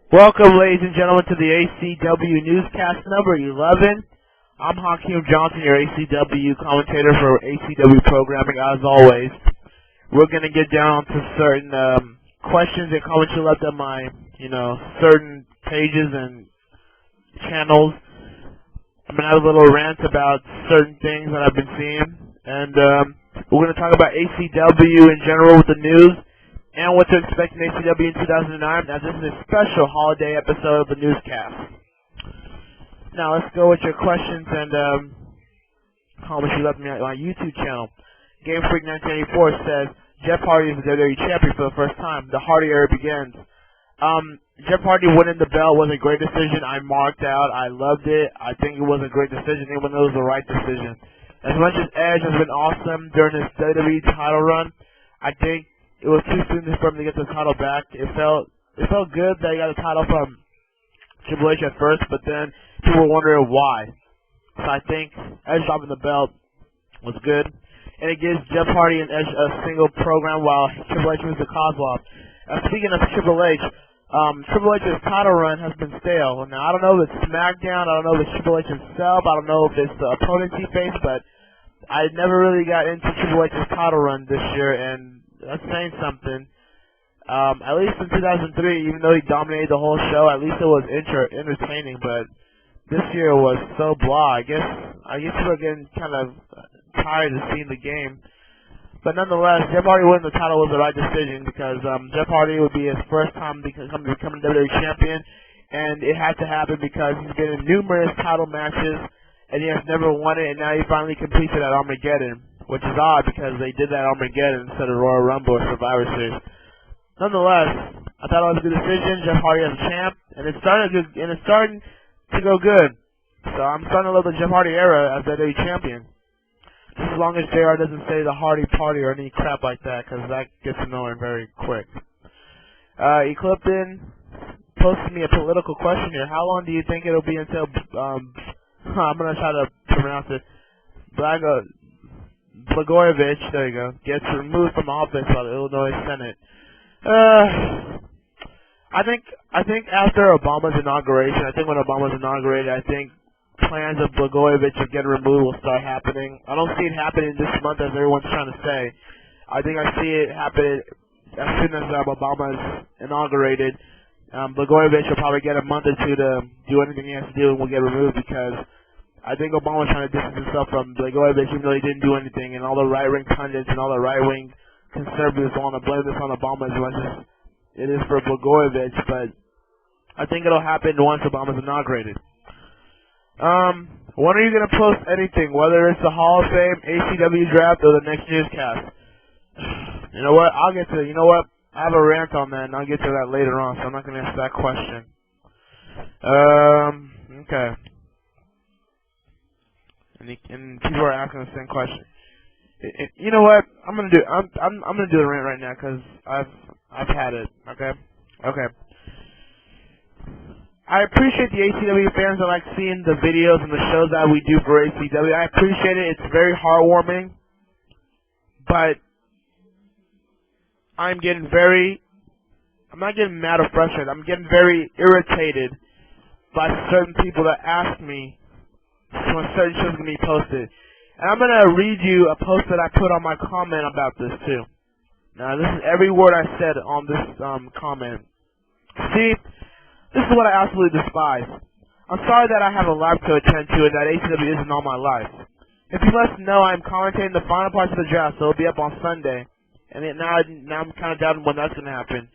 Welcome, ladies and gentlemen, to the ACW Newscast number 11. I'm Hakeem Johnson, your ACW commentator for ACW programming. As always, we're going to get down to certain questions and comments you left on my, certain pages and channels. I'm going to have a little rant about certain things that I've been seeing, and we're going to talk about ACW in general with the news, and what to expect in ACW in 2009, as this is a special holiday episode of the newscast. Now, let's go with your questions and comments you left me on my YouTube channel. Game Freak 1984 says, Jeff Hardy is the WWE champion for the first time. The Hardy era begins. Jeff Hardy winning the belt was a great decision. I marked out. I loved it. I think it was a great decision, even though it was the right decision. As much as Edge has been awesome during his WWE title run, I think it was too soon for him to get the title back. It felt good that he got the title from Triple H at first, but then people were wondering why. So I think Edge dropping the belt was good, and it gives Jeff Hardy and Edge a single program while Triple H moves to Kozlov. Speaking of Triple H's title run has been stale. Now, I don't know if it's SmackDown, I don't know if it's Triple H himself, I don't know if it's the opponents he faced, but I never really got into Triple H's title run this year, and that's saying something. At least in 2003, even though he dominated the whole show, at least it was entertaining, but this year was so blah. I guess people are getting kind of tired of seeing the game. But nonetheless, Jeff Hardy winning the title was the right decision, because Jeff Hardy would be his first time becoming WWE champion, and it had to happen because he's been in numerous title matches, and he has never won it, and now he finally completed at Armageddon, which is odd because they did that Armageddon instead of Royal Rumble or Survivor Series. Nonetheless, I thought it was a good decision. Jeff Hardy as a champ, and it's starting to go good. So I'm starting to love the Jeff Hardy era as WWE champion. Just as long as JR doesn't say the Hardy Party or any crap like that, because that gets annoying very quick. Eclipton posted me a political question here. How long do you think it'll be until I'm gonna try to pronounce it. Blagojevich, there you go, gets removed from office by the Illinois Senate. I think after Obama's inauguration, when Obama's inaugurated, I think plans of Blagojevich of getting removed will start happening. I don't see it happening this month as everyone's trying to say. I think I see it happening as soon as Obama's inaugurated. Blagojevich will probably get a month or two to do anything he has to do and will get removed, because I think Obama's trying to distance himself from Blagojevich, even though he didn't do anything, and all the right-wing pundits and all the right-wing conservatives want to blame this on Obama as much as it is for Blagojevich, but I think it'll happen once Obama's inaugurated. When are you going to post anything, whether it's the Hall of Fame, ACW draft, or the next newscast? You know what? I have a rant on that, and I'll get to that later on, so I'm not going to answer that question. Okay. And people are asking the same question. You know what? I'm gonna do the rant right now, because I've had it. Okay. I appreciate the ACW fans that like seeing the videos and the shows that we do for ACW. I appreciate it. It's very heartwarming. But I'm not getting mad or frustrated. I'm getting very irritated by certain people that ask me when certain shows are going to be posted. And I'm going to read you a post that I put on my comment about this, too. Now, this is every word I said on this comment. See, this is what I absolutely despise. I'm sorry that I have a life to attend to and that ACW isn't all my life. If you must know, I'm commentating the final parts of the draft, so it'll be up on Sunday. And now I'm kind of doubting when that's going to happen.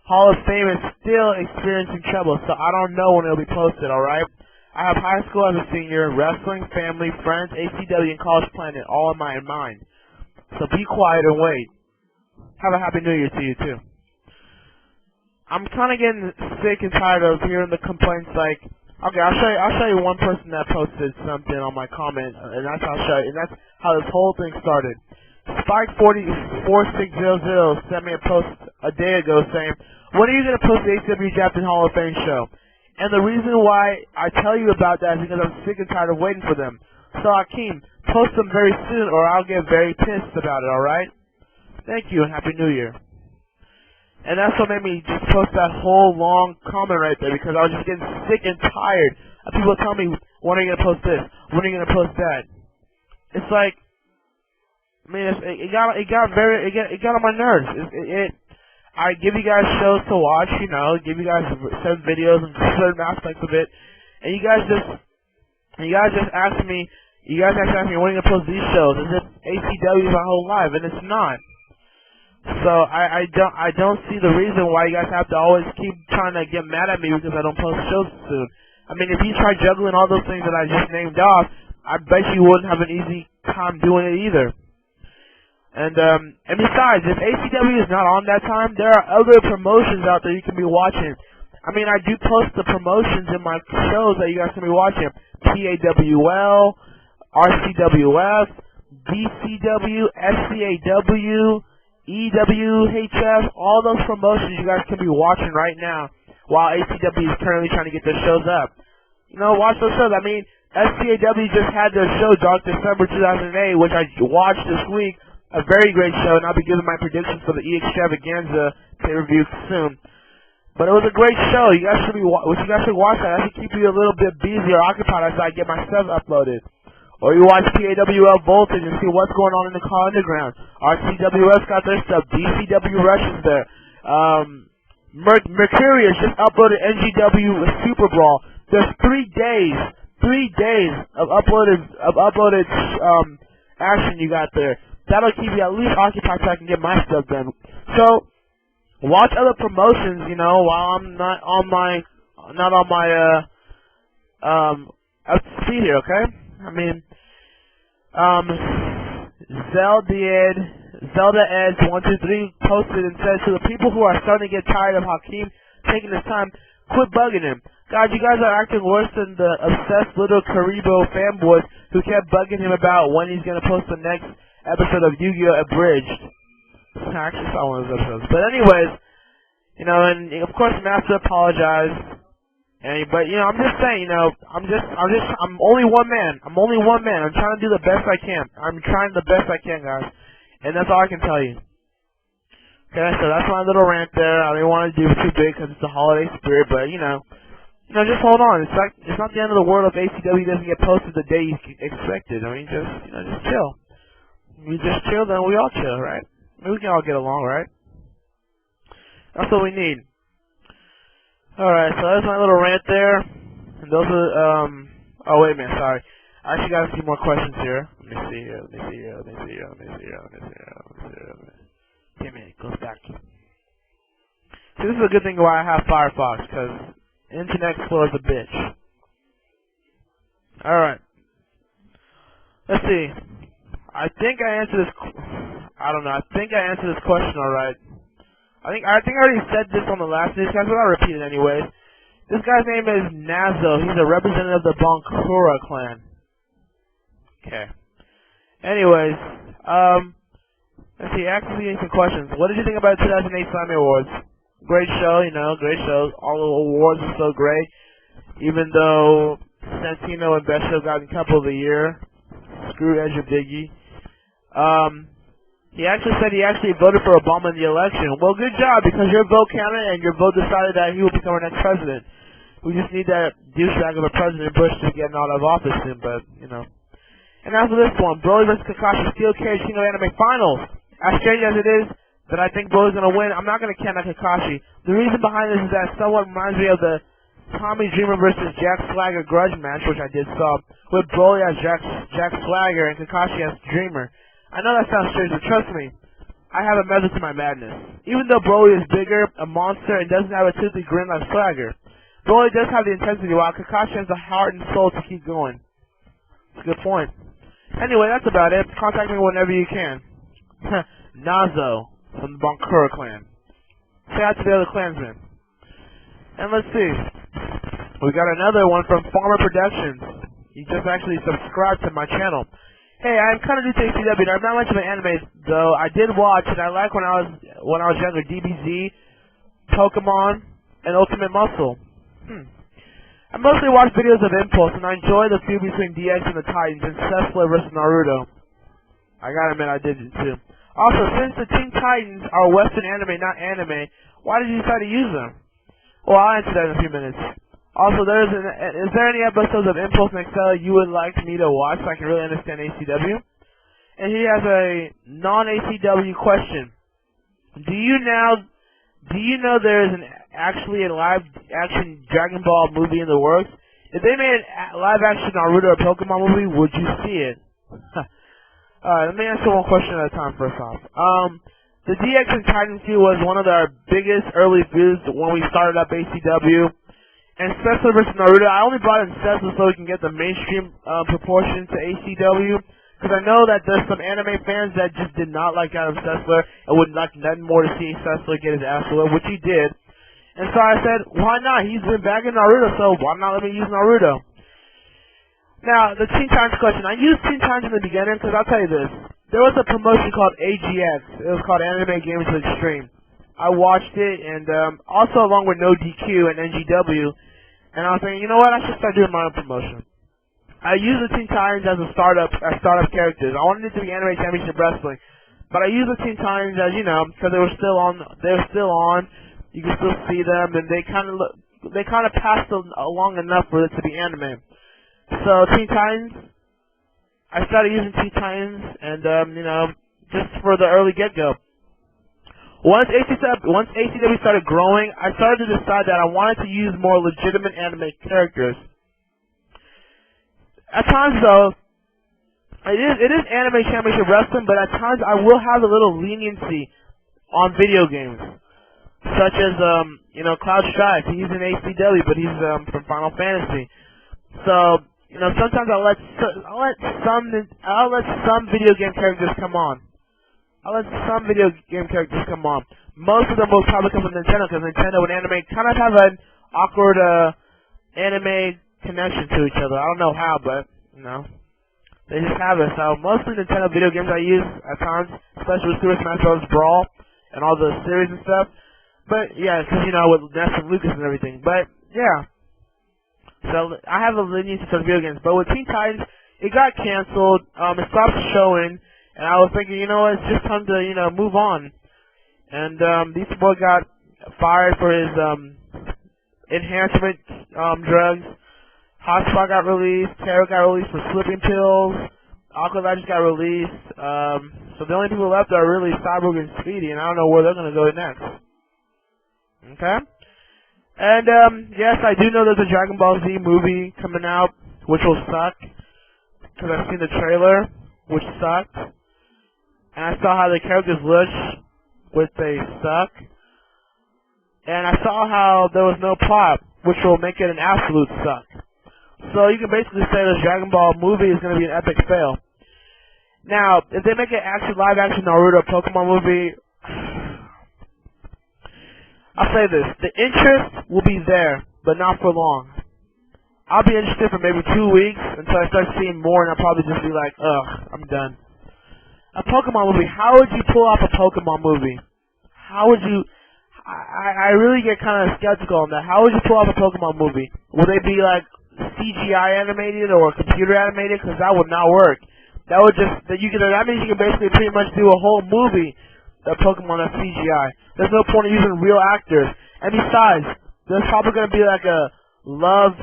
Hall of Fame is still experiencing trouble, so I don't know when it'll be posted, alright? I have high school as a senior, wrestling, family, friends, ACW, and College Planet all in my mind. So be quiet and wait. Have a Happy New Year to you, too. I'm kind of getting sick and tired of hearing the complaints like, okay, I'll show you one person that posted something on my comment, and that's how this whole thing started. Spike4600 sent me a post a day ago saying, when are you going to post the ACW Draft and Hall of Fame show? And the reason why I tell you about that is because I'm sick and tired of waiting for them. So Hakeem, post them very soon or I'll get very pissed about it, alright? Thank you and Happy New Year. And that's what made me just post that whole long comment right there, because I was just getting sick and tired of people telling me, when are you going to post this? When are you going to post that? It's like, I mean, it got on my nerves. I give you guys shows to watch, you know, give you guys certain videos and certain aspects of it, and you guys just ask me, when are you going to post these shows? Is it ACW my whole life? And it's not. So I don't see the reason why you guys have to always keep trying to get mad at me because I don't post shows soon. I mean, if you try juggling all those things that I just named off, I bet you wouldn't have an easy time doing it either. And besides, if ACW is not on that time, there are other promotions out there you can be watching. I mean, I do post the promotions in my shows that you guys can be watching. PAWL, RCWF, DCW, SCAW, EWHF, all those promotions you guys can be watching right now while ACW is currently trying to get their shows up. You know, watch those shows. I mean, SCAW just had their show, Dark December 2008, which I watched this week. A very great show, and I'll be giving my predictions for the E-Extravaganza pay-per-view soon. But it was a great show. You guys should watch that. That should keep you a little bit busy or occupied as I get my stuff uploaded. Or you watch PAWL Voltage and see what's going on in the Car Underground. RCWS got their stuff. DCW Rush is there. Mercurius just uploaded NGW Super Brawl. There's 3 days of uploaded action you got there. That'll keep you at least occupied so I can get my stuff done. So watch other promotions, you know, while I'm not on my up to speed here, okay? I mean, Zelda Edge 123 posted and said, to the people who are starting to get tired of Hakeem taking his time, quit bugging him. God, you guys are acting worse than the obsessed little Karibo fanboys who kept bugging him about when he's going to post the next episode of Yu-Gi-Oh! Abridged. I actually saw one of those episodes. But anyways, you know, and of course Master apologized. But you know, I'm just saying, you know, I'm only one man. I'm trying to do the best I can. I'm trying the best I can, guys. And that's all I can tell you. Okay, so that's my little rant there. I didn't want to do it too big because it's a holiday spirit, but you know, just hold on. It's not the end of the world if ACW doesn't get posted the day you expected. I mean, just chill. We just chill, then we all chill, right? Maybe we can all get along, right? That's what we need. Alright, so that's my little rant there. And those are, oh wait a minute, sorry. I actually got a few more questions here. Let me see here. Damn it, it goes back. See, this is a good thing why I have Firefox, because Internet Explorer is a bitch. Alright. Let's see. I think I answered this question alright. I think I already said this on the last newscast, but I'll repeat it anyways. This guy's name is Nazo. He's a representative of the Bankura clan. Okay. Anyways, let's see, ask me some questions. What did you think about the 2008 Slammy Awards? Great show, you know, great show. All the awards are so great. Even though Santino and Best Show got a couple of the year. Screw Edge and Biggie. He actually said he actually voted for Obama in the election. Well, good job, because your vote counted and your vote decided that he will become our next president. We just need that douchebag of a President Bush to get out of office soon, but, you know. And as for this one, Broly vs. Kakashi Steel Cage Kino Anime Finals. As strange as it is that I think Broly's going to win, I'm not going to count out Kakashi. The reason behind this is that it somewhat reminds me of the Tommy Dreamer vs. Jack Swagger grudge match, which I did saw, with Broly as Jack Swagger and Kakashi as Dreamer. I know that sounds strange, but trust me, I have a method to my madness. Even though Broly is bigger, a monster, and doesn't have a toothy grin like Swagger, Broly does have the intensity, while Kakashi has the heart and soul to keep going. That's a good point. Anyway, that's about it. Contact me whenever you can. Nazo from the Bankura clan. Say out to the other clansmen. And let's see. We got another one from Farmer Productions. He just actually subscribed to my channel. Hey, I'm kind of new to ACW. I'm not much of an anime, though. I did watch, and I like when I was younger, DBZ, Pokemon, and Ultimate Muscle. I mostly watch videos of Impulse, and I enjoy the feud between DX and the Titans, and Sethler vs. Naruto. I gotta admit, I did it too. Also, since the Teen Titans are Western anime, not anime, why did you decide to use them? Well, I'll answer that in a few minutes. Also, is there any episodes of Impulse and Excel you would like me to watch so I can really understand ACW? And he has a non-ACW question. Do you know there is actually a live-action Dragon Ball movie in the works? If they made a live-action Naruto or Pokemon movie, would you see it? Alright, let me answer one question at a time first off. The DX and Titan feud was one of our biggest early feuds when we started up ACW. And Sessler versus Naruto, I only brought in Sessler so we can get the mainstream proportion to ACW. Because I know that there's some anime fans that just did not like Adam Sessler and would like nothing more to see Sessler get his ass whipped, which he did. And so I said, why not? He's been bagging Naruto, so why not let me use Naruto? Now, the Teen Titans question. I used Teen Titans in the beginning because I'll tell you this. There was a promotion called AGX. It was called Anime Games Extreme. I watched it, and also along with No DQ and NGW. And I was thinking, you know what? I should start doing my own promotion. I used the Teen Titans as startup characters. I wanted it to be Anime Championship Wrestling, but I used the Teen Titans as, you know, because they were still on. You can still see them, and they kind of passed along enough for it to be anime. So Teen Titans, I started using Teen Titans, and you know, just for the early get-go. Once ACW started growing, I started to decide that I wanted to use more legitimate anime characters. At times, though, it is Anime Championship Wrestling, but at times I will have a little leniency on video games, such as you know, Cloud Strife. He's in ACW, but he's from Final Fantasy. So you know, sometimes I'll let some video game characters come on. Most of them will probably come from Nintendo, because Nintendo and anime kind of have an awkward anime connection to each other. I don't know how, but you know, they just have it. So mostly Nintendo video games I use at times, especially with Super Smash Bros. Brawl and all the series and stuff. But yeah, because you know, with Ness and Lucas and everything. But yeah, so I have a leniency to video games. But with Teen Titans, it got canceled. It stopped showing, and I was thinking, you know, it's just time to, you know, move on. And this boy got fired for his enhancement drugs. Hotspot got released. Terra got released for slipping pills. Aqualad got released. So the only people left are really Cyborg and Speedy, and I don't know where they're going to go next. Okay? And yes, I do know there's a Dragon Ball Z movie coming out, which will suck, because I've seen the trailer, which sucked. And I saw how the characters look, which they suck. And I saw how there was no plot, which will make it an absolute suck. So you can basically say the Dragon Ball movie is going to be an epic fail. Now, if they make an live-action Naruto Pokemon movie, I'll say this. The interest will be there, but not for long. I'll be interested for maybe 2 weeks until I start seeing more, and I'll probably just be like, ugh, I'm done. A Pokemon movie. How would you pull off a Pokemon movie? How would you... I really get kind of skeptical on that. How would you pull off a Pokemon movie? Will they be like CGI animated or computer animated? Because that would not work. That would just... That means you can basically pretty much do a whole movie of Pokemon that's CGI. There's no point in using real actors. And besides, there's probably going to be like a love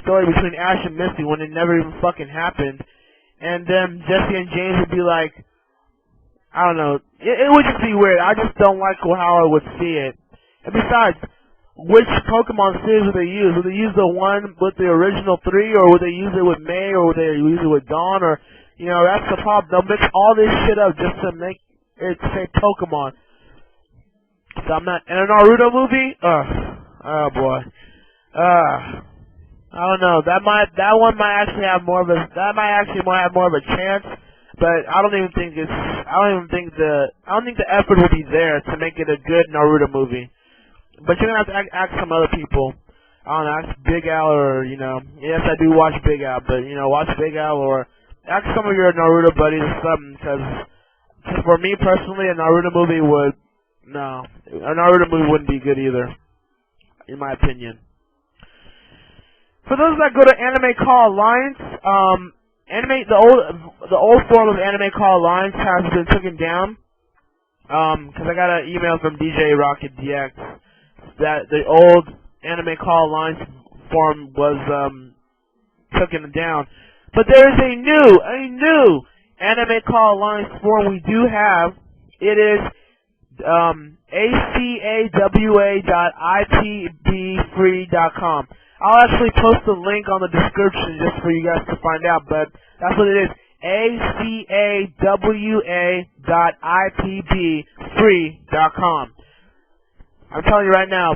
story between Ash and Misty when it never even fucking happened. And then Jesse and James would be like, I don't know. It would just be weird. I just don't like how I would see it. And besides, which Pokemon series would they use? Would they use the one with the original 3, or would they use it with May, or would they use it with Dawn? Or, you know, that's the problem. They'll mix all this shit up just to make it say Pokemon. So I'm not... In a Naruto movie? Oh boy. I don't know. That one might actually have more of a... That might actually have more of a chance. But I don't think the effort will be there to make it a good Naruto movie. But you're gonna have to ask some other people. I don't know, ask Big Al, or, you know, yes, I do watch Big Al, but, you know, watch Big Al, or ask some of your Naruto buddies or something, because for me personally, a Naruto movie wouldn't be good either, in my opinion. For those that go to Anime Call Alliance, the old form of Anime Call Alliance has been taken down. because I got an email from DJ Rocket DX that the old Anime Call Lines forum was taken down. But there is a new Anime Call Lines forum we do have. It is ACAWA.IPBfree.com. I'll actually post a link on the description just for you guys to find out, but that's what it is. ACAWA.IPBfree.com. I'm telling you right now,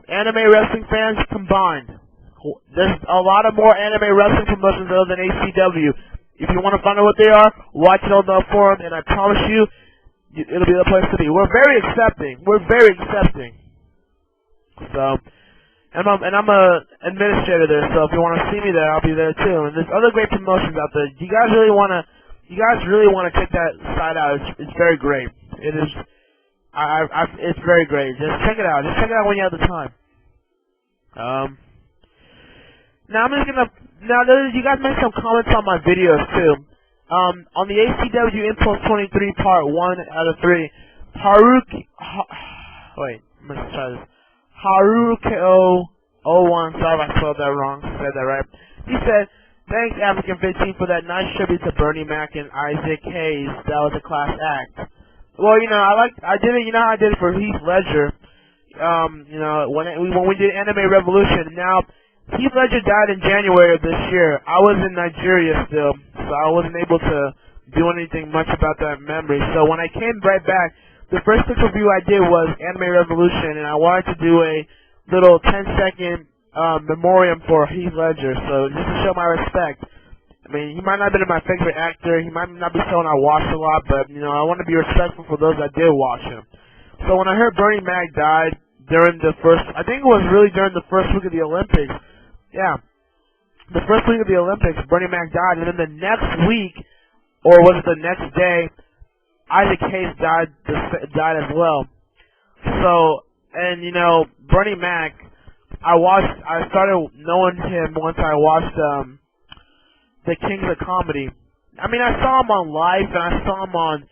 anime wrestling fans combined, there's a lot of more anime wrestling promotions other than ACW. If you want to find out what they are, watch it on the forum, and I promise you, it'll be the place to be. We're very accepting. So, and I'm a administrator there, so if you want to see me there, I'll be there too. And there's other great promotions out there. You guys really want to check that site out. It's very great. It is. It's very great. Just check it out. Just check it out when you have the time. Now you guys made some comments on my videos too. On the ACW Impulse 23 Part 1 out of 3, Haruko01, sorry if I spelled that wrong, said that right. He said, "Thanks African 15 for that nice tribute to Bernie Mac and Isaac Hayes. That was a class act." Well, I did it, I did it for Heath Ledger. When we did Anime Revolution. Now, Heath Ledger died in January of this year. I was in Nigeria still, so I wasn't able to do anything much about that memory. So when I came right back, the first quick review I did was Anime Revolution, and I wanted to do a little 10-second memoriam for Heath Ledger, so just to show my respect. I mean, he might not have been my favorite actor, he might not be someone I watched a lot, but, I want to be respectful for those that did watch him. So when I heard Bernie Mac died during the first, I think it was really during the first week of the Olympics, yeah, the first week of the Olympics, Bernie Mac died, and then the next week, or was it the next day, Isaac Hayes died as well. So, and Bernie Mac, I started knowing him once I watched the Kings of Comedy. I mean, I saw him on Live, and I saw him on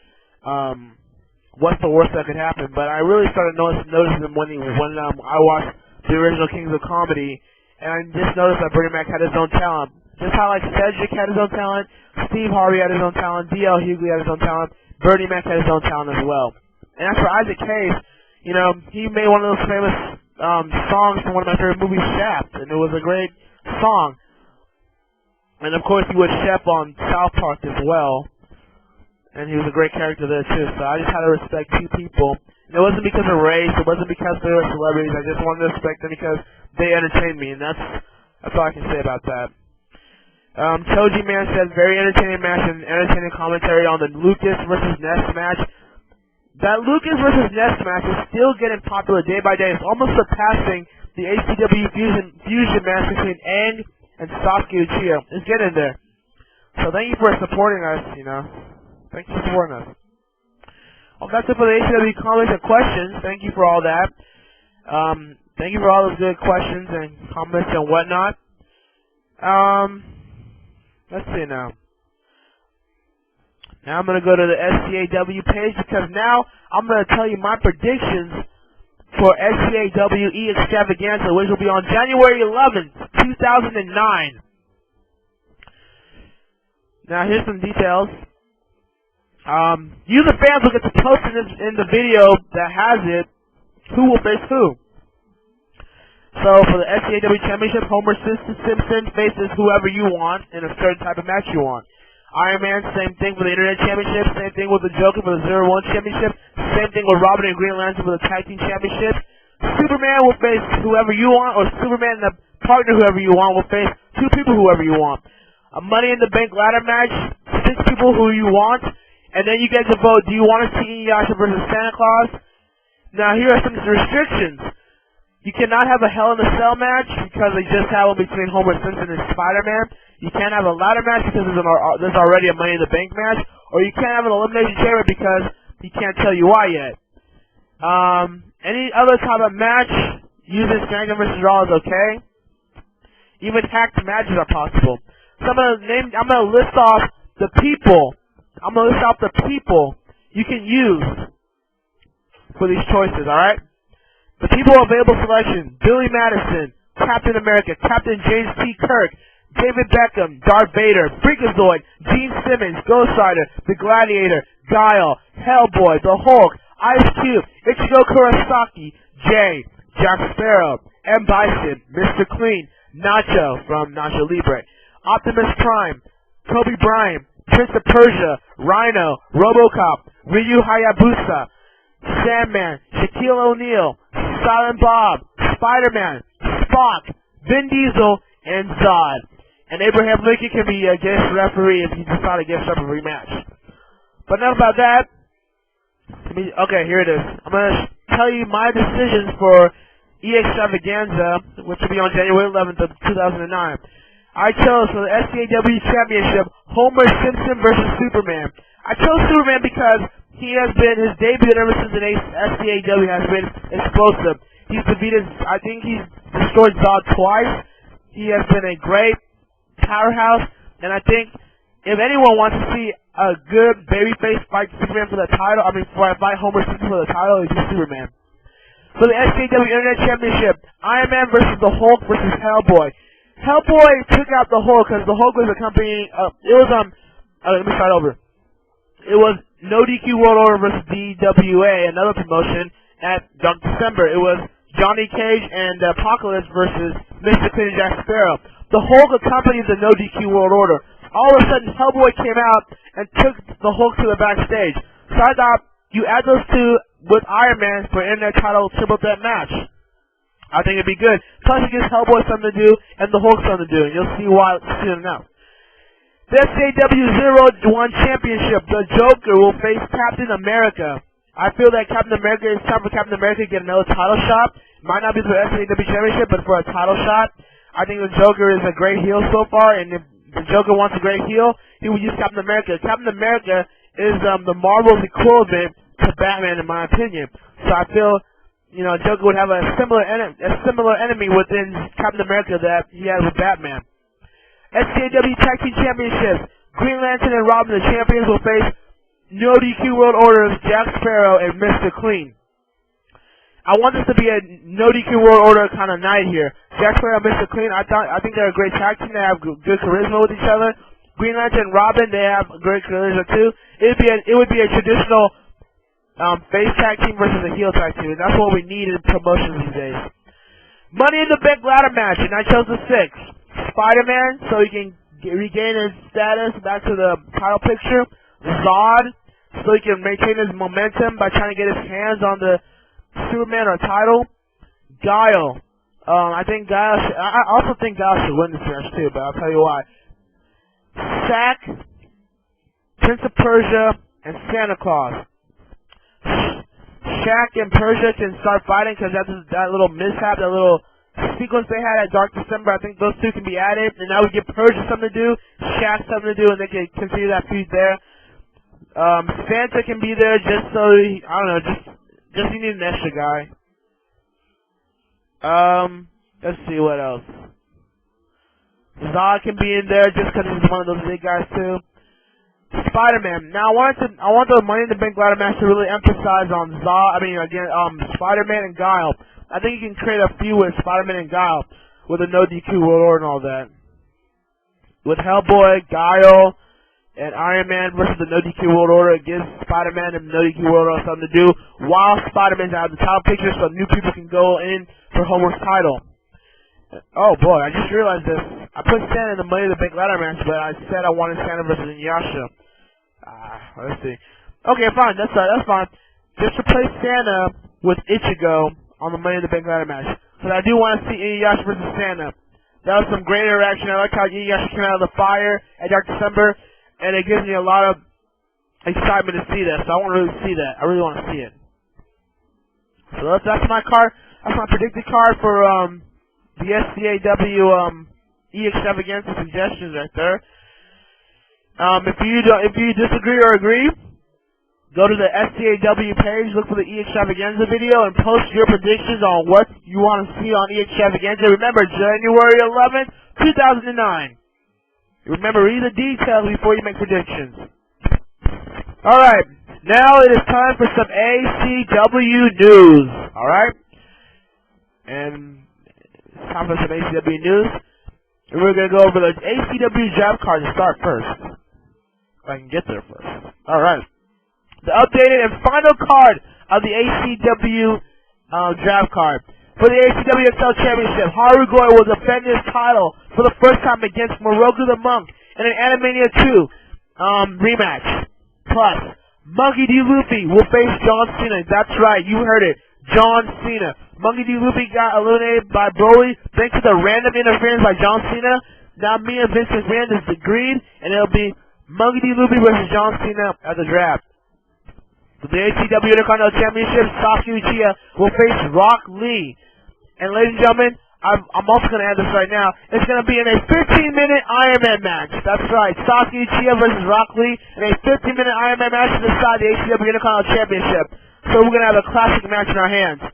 What's the Worst That Could Happen, but I really started noticing him when I watched the original Kings of Comedy, and I just noticed that Bernie Mac had his own talent. Just how like Cedric had his own talent, Steve Harvey had his own talent, D.L. Hughley had his own talent, Bernie Mac had his own talent as well. And as for Isaac Hayes, he made one of those famous songs from one of my favorite movies, Shaft, and it was a great song. And of course he was Shep on South Park as well, and he was a great character there too, so I just had to respect two people. And it wasn't because of race, it wasn't because they were celebrities, I just wanted to respect them because they entertained me, and that's all I can say about that. Choji Man said, very entertaining match and entertaining commentary on the Lucas versus Ness match. That Lucas versus Ness match is still getting popular day by day. It's almost surpassing the ACW fusion match between Aang and Sasuke Uchiha. It's getting there. So thank you for supporting us, Thank you for supporting us. Well, that's it for the ACW comments and questions. Thank you for all that. Thank you for all those good questions and comments and whatnot. Let's see now. Now I'm going to go to the SCAW page because now I'm going to tell you my predictions for SCAW E Extravaganza, which will be on January 11th, 2009. Now here's some details. You the fans will get to post in the video that has it who will face who. So for the SCAW Championship, Homer Simpson faces whoever you want in a certain type of match you want. Iron Man, same thing for the Internet Championship, same thing with the Joker for the 0-1 Championship, same thing with Robin and Green Lantern for the Tag Team Championship. Superman will face whoever you want, or Superman and the partner whoever you want will face two people whoever you want. A Money in the Bank ladder match, 6 people who you want, and then you get to vote, do you want to see Inuyasha versus Santa Claus? Now here are some restrictions. You cannot have a Hell in a Cell match because they just had one between Homer Simpson and Spider-Man. You can't have a ladder match because there's already a Money in the Bank match. Or you can't have an Elimination Chamber because he can't tell you why yet. Any other type of match using SmackDown vs. Raw is okay. Even hacked matches are possible. So I'm gonna list off the people. I'm gonna list off the people you can use for these choices, alright? The people available selection: Billy Madison, Captain America, Captain James T. Kirk, David Beckham, Darth Vader, Freakazoid, Gene Simmons, Ghost Rider, The Gladiator, Guile, Hellboy, The Hulk, Ice Cube, Ichigo Kurosaki, Jay, Jack Sparrow, M. Bison, Mr. Clean, Nacho from Nacho Libre, Optimus Prime, Kobe Bryant, Prince of Persia, Rhino, RoboCop, Ryu Hayabusa, Sandman, Shaquille O'Neal, Silent Bob, Spider-Man, Spock, Vin Diesel, and Zod. And Abraham Lincoln can be a guest referee if he decides to guest referee match. But enough about that. Okay, here it is. I'm going to tell you my decisions for E-Extravaganza, which will be on January 11th of 2009. I chose for the ACW Championship, Homer Simpson versus Superman. I chose Superman because he has been, his debut ever since the SCAW has been explosive. He's defeated, I think he's destroyed Zod twice. He has been a great powerhouse, and I think if anyone wants to see a good babyface fight Superman for the title, fight Homer Simpson for the title, it's Superman. For the SCAW Internet Championship, Iron Man versus the Hulk versus Hellboy. Hellboy took out the Hulk because the Hulk was accompanying, let me start over. It was No DQ World Order versus DWA, another promotion, at December. It was Johnny Cage and Apocalypse versus Mr. Clean and Jack Sparrow. The Hulk accompanied the No DQ World Order. All of a sudden, Hellboy came out and took the Hulk to the backstage. So I thought, you add those two with Iron Man for an Internet title triple threat match. I think it'd be good. Plus, it gives Hellboy something to do and the Hulk something to do, and you'll see why soon enough. The SCAW 01 Championship, the Joker will face Captain America. I feel that it's time for Captain America to get another title shot. Might not be for the SCAW Championship, but for a title shot. I think the Joker is a great heel so far, and if the Joker wants a great heel, he would use Captain America. Captain America is the Marvel's equivalent to Batman, in my opinion. So I feel, Joker would have a similar enemy within Captain America that he has with Batman. SCAW Tag Team Championships, Green Lantern and Robin, the champions, will face No DQ World Order's Jack Sparrow and Mr. Clean. I want this to be a No DQ World Order kind of night here. Jack Sparrow and Mr. Clean, I think they're a great tag team. They have good charisma with each other. Green Lantern and Robin, they have great charisma too. It would be a traditional face tag team versus a heel tag team, and that's what we need in promotions these days. Money in the Bank ladder match, and I chose the 6. Spider-Man, so he can regain his status back to the title picture. Zod, so he can maintain his momentum by trying to get his hands on the Superman or title. Guile, I also think Guile should win this match too, but I'll tell you why. Sack, Prince of Persia, and Santa Claus. Shaq and Persia can start fighting because that little mishap, that little sequence they had at Dark December, I think those two can be added, and that would give Persia something to do, Shaq something to do, and they can continue that feud there. Santa can be there just so, just you need an extra guy. Let's see what else. Zod can be in there just because he's one of those big guys too. Spider-Man. Now I want the Money in the Bank ladder match to really emphasize on Spider-Man and Guile. I think you can create a feud with Spider-Man and Guile with a No DQ World Order and all that. With Hellboy, Guile, and Iron Man versus the No DQ World Order, it gives Spider-Man and the No DQ World Order something to do while Spider-Man's out of the title picture so new people can go in for Homer's title. Oh boy, I just realized this. I put Santa in the Money in the Bank ladder match, but I said I wanted Santa versus Inuyasha. Let's see. Okay, fine, that's fine. Just replace Santa with Ichigo on the Money in the Bank ladder match. Because I do want to see Inuyasha versus Santa. That was some great interaction. I like how Inuyasha came out of the fire at Dark December, and it gives me a lot of excitement to see that. So I want to really see that. I really want to see it. So that's my card. That's my predicted card for the SCAW E-Extravaganza suggestions right there. If you disagree or agree, go to the SCAW page, look for the E-Extravaganza video, and post your predictions on what you want to see on E-Extravaganza. Remember, January 11th, 2009. Remember, read the details before you make predictions. Alright, Now it is time for some ACW news. Alright? And it's time for some ACW news. And we're going to go over the ACW draft card to start first. If I can get there first. Alright. The updated and final card of the ACW draft card. For the ACW XL Championship, Haru Goy will defend his title for the first time against Moroku the Monk in an Animania 2 rematch. Plus, Monkey D. Luffy will face John Cena. That's right, you heard it. John Cena. Monkey D. Luffy got eliminated by Broly thanks to the random interference by John Cena. Now me and Vince McMahon has agreed, and it'll be Monkey D. Luffy versus John Cena at the draft. For the ACW Intercontinental Championship, Sasuke Uchiha will face Rock Lee. And ladies and gentlemen, I'm also going to add this right now. It's going to be in a 15-minute Iron Man match. That's right. Sasuke Uchiha versus Rock Lee in a 15-minute Iron Man match to decide the ACW Intercontinental Championship. So we're going to have a classic match in our hands.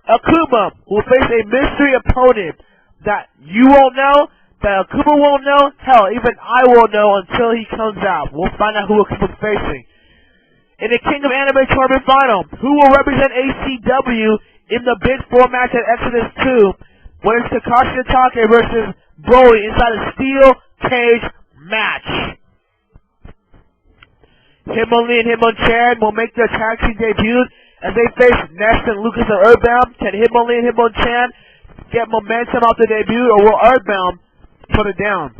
Akuma will face a mystery opponent that you won't know, that Akuma won't know. Hell, even I won't know until he comes out. We'll find out who Akuma's facing. In the King of Anime Tournament Final, who will represent ACW in the Big 4 match at Exodus 2, when it's Kakashi Atake versus Broly inside a steel cage match. Hitmonlee and Hitmonchan will make their tag team debuts as they face Nest and Lucas of Earthbound. Can Hitmonlee and Hitmonchan get momentum off the debut, or will Earthbound put it down?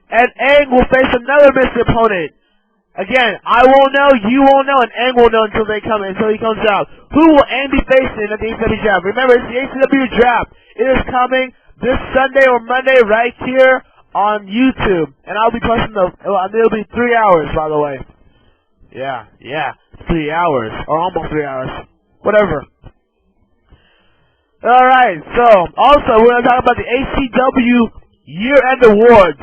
And Aang will face another missed opponent. Again, I won't know, you won't know, and Aang won't know until he comes out. Who will Aang be facing at the ACW draft? Remember, it's the ACW draft. It is coming this Sunday or Monday right here on YouTube. And I'll be posting it'll be 3 hours, by the way. Yeah, 3 hours, or almost 3 hours. Whatever. Alright, so, also, we're going to talk about the ACW Year-End Awards.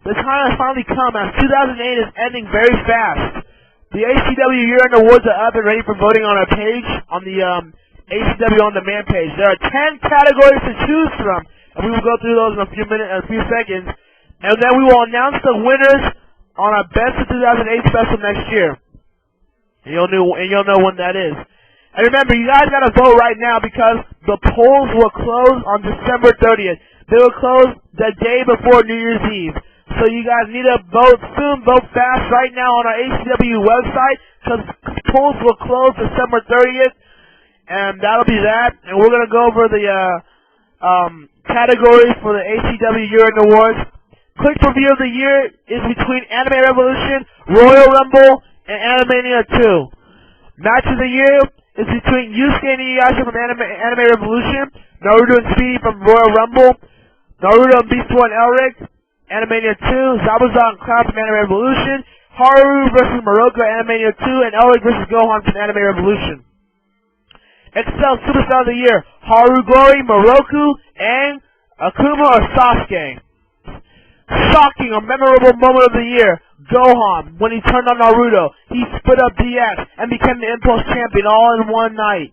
The time has finally come, as 2008 is ending very fast. The ACW Year-End Awards are up and ready for voting on our page, on the ACW On Demand page. There are 10 categories to choose from, and we will go through those in a few seconds. And then we will announce the winners on our Best of 2008 special next year. And you'll know when that is. And remember, you guys gotta vote right now because the polls will close on December 30th. They will close the day before New Year's Eve. So you guys need to vote soon, vote fast right now on our ACW website, because polls will close December 30th, and that'll be that. And we're going to go over the categories for the ACW Year-End Awards. Quick review of the year is between Anime Revolution, Royal Rumble, and Animania 2. Match of the year is between Yusuke and Inuyasha from Anime Revolution, Naruto and Speedy from Royal Rumble, Naruto and Beast Boy and Elric, Animania 2, Zabuza and Cloud from Anime Revolution, Haru versus Moroku Animania 2, and Elric versus Gohan from Anime Revolution. Excel Superstar of the Year, Haru Gory, Moroku, and Akuma or Sasuke. Shocking or memorable moment of the year, Gohan, when he turned on Naruto. He split up DX and became the Impulse Champion all in one night.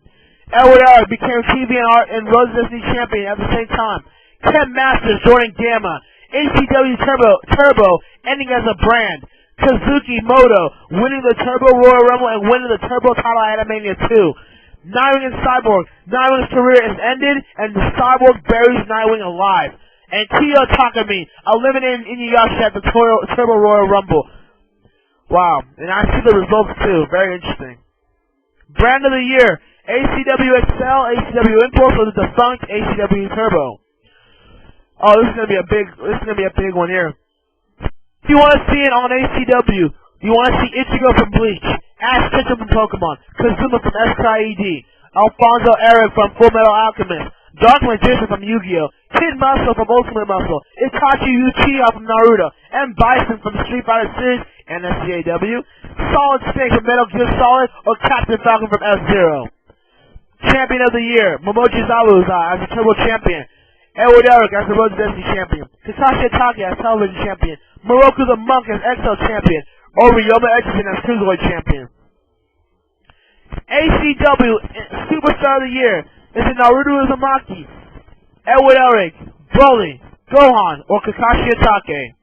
Edward Elric became TV and Rose Disney Champion at the same time. Ken Masters joining Gamma. ACW Turbo ending as a brand. Kazuki Moto winning the Turbo Royal Rumble and winning the Turbo title at Animania 2. Nightwing and Cyborg. Nightwing's career is ended and the Cyborg buries Nightwing alive. And Kiyo Takami eliminating Inuyasha at the Turbo Royal Rumble. Wow. And I see the results too. Very interesting. Brand of the year. ACW XL, ACW Impulse, or the defunct ACW Turbo. Oh, this is gonna be a big one here. If you want to see it on ACW, you want to see Ichigo from Bleach, Ash Ketchum from Pokemon, Kazuma from SKED, Alfonso Eric from Full Metal Alchemist, Dark Magician from Yu-Gi-Oh!, Kid Muscle from Ultimate Muscle, Itachi Uchiha from Naruto, and Bison from Street Fighter Series and SCAW, Solid Snake from Metal Gear Solid, or Captain Falcon from F-Zero. Champion of the Year, Momochi Zabuza as the Turbo Champion, Edward Elric as the Road to Destiny Champion, Kakashi Atake as Television Champion, Moroku the Monk as XL Champion, or Ryoma Edgerton as Cruiserweight Champion. ACW Superstar of the Year is it Naruto Uzumaki, Edward Elric, Broly, Gohan, or Kakashi Atake.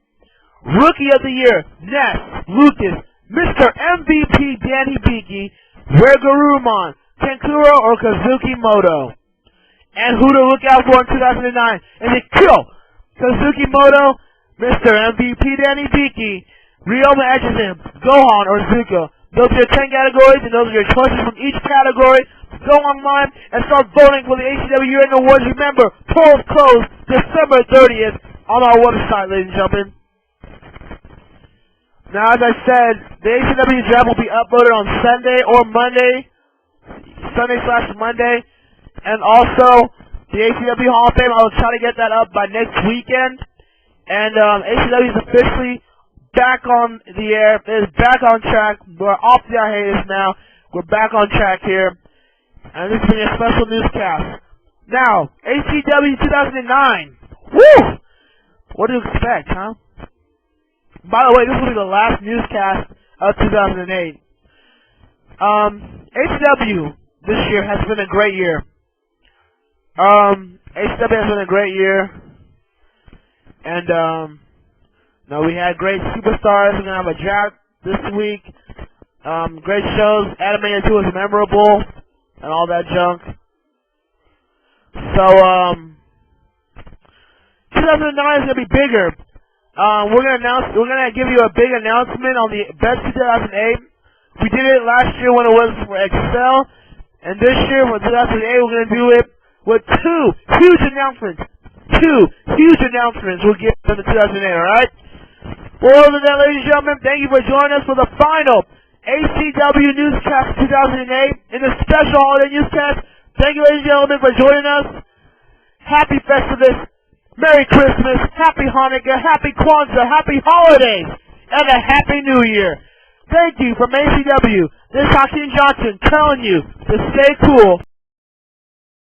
Rookie of the Year, Ness, Lucas, Mr. MVP Danny Beaky, Regarumon, Tenkuro, or Kazuki Moto. And who to look out for in 2009 is it Kyo, Kazuki Moto, Mr. MVP Danny Beaky, Ryoma Ejizim, Gohan, or Zuko. Those are your 10 categories, and those are your choices from each category. Go online and start voting for the ACW Year-End Awards. Remember, polls close December 30th on our website, ladies and gentlemen. Now, as I said, the ACW draft will be uploaded on Sunday or Monday, Sunday/Monday, and also the ACW Hall of Fame. I will try to get that up by next weekend. And ACW is officially back on the air. It is back on track. We're off the hiatus now. We're back on track here. And this is going to be a special newscast. Now, ACW 2009. Woo! What do you expect, huh? By the way, this will be the last newscast of 2008. ACW this year has been a great year. ACW has been a great year. And, no, we had great superstars. We're going to have a draft this week. Great shows. Animated 2 was memorable. And all that junk. So, 2009 is going to be bigger. We're gonna give you a big announcement on the Best 2008. We did it last year when it was for Excel. And this year, for 2008, we're going to do it with 2 huge announcements. 2 huge announcements we'll give for the 2008, alright? Well, other than that, ladies and gentlemen, thank you for joining us for the final ACW Newscast 2008 in the special holiday newscast. Thank you, ladies and gentlemen, for joining us. Happy Festivus, Merry Christmas, Happy Hanukkah, Happy Kwanzaa, Happy Holidays, and a Happy New Year. Thank you from ACW. This is Hakeem Johnson telling you to stay cool.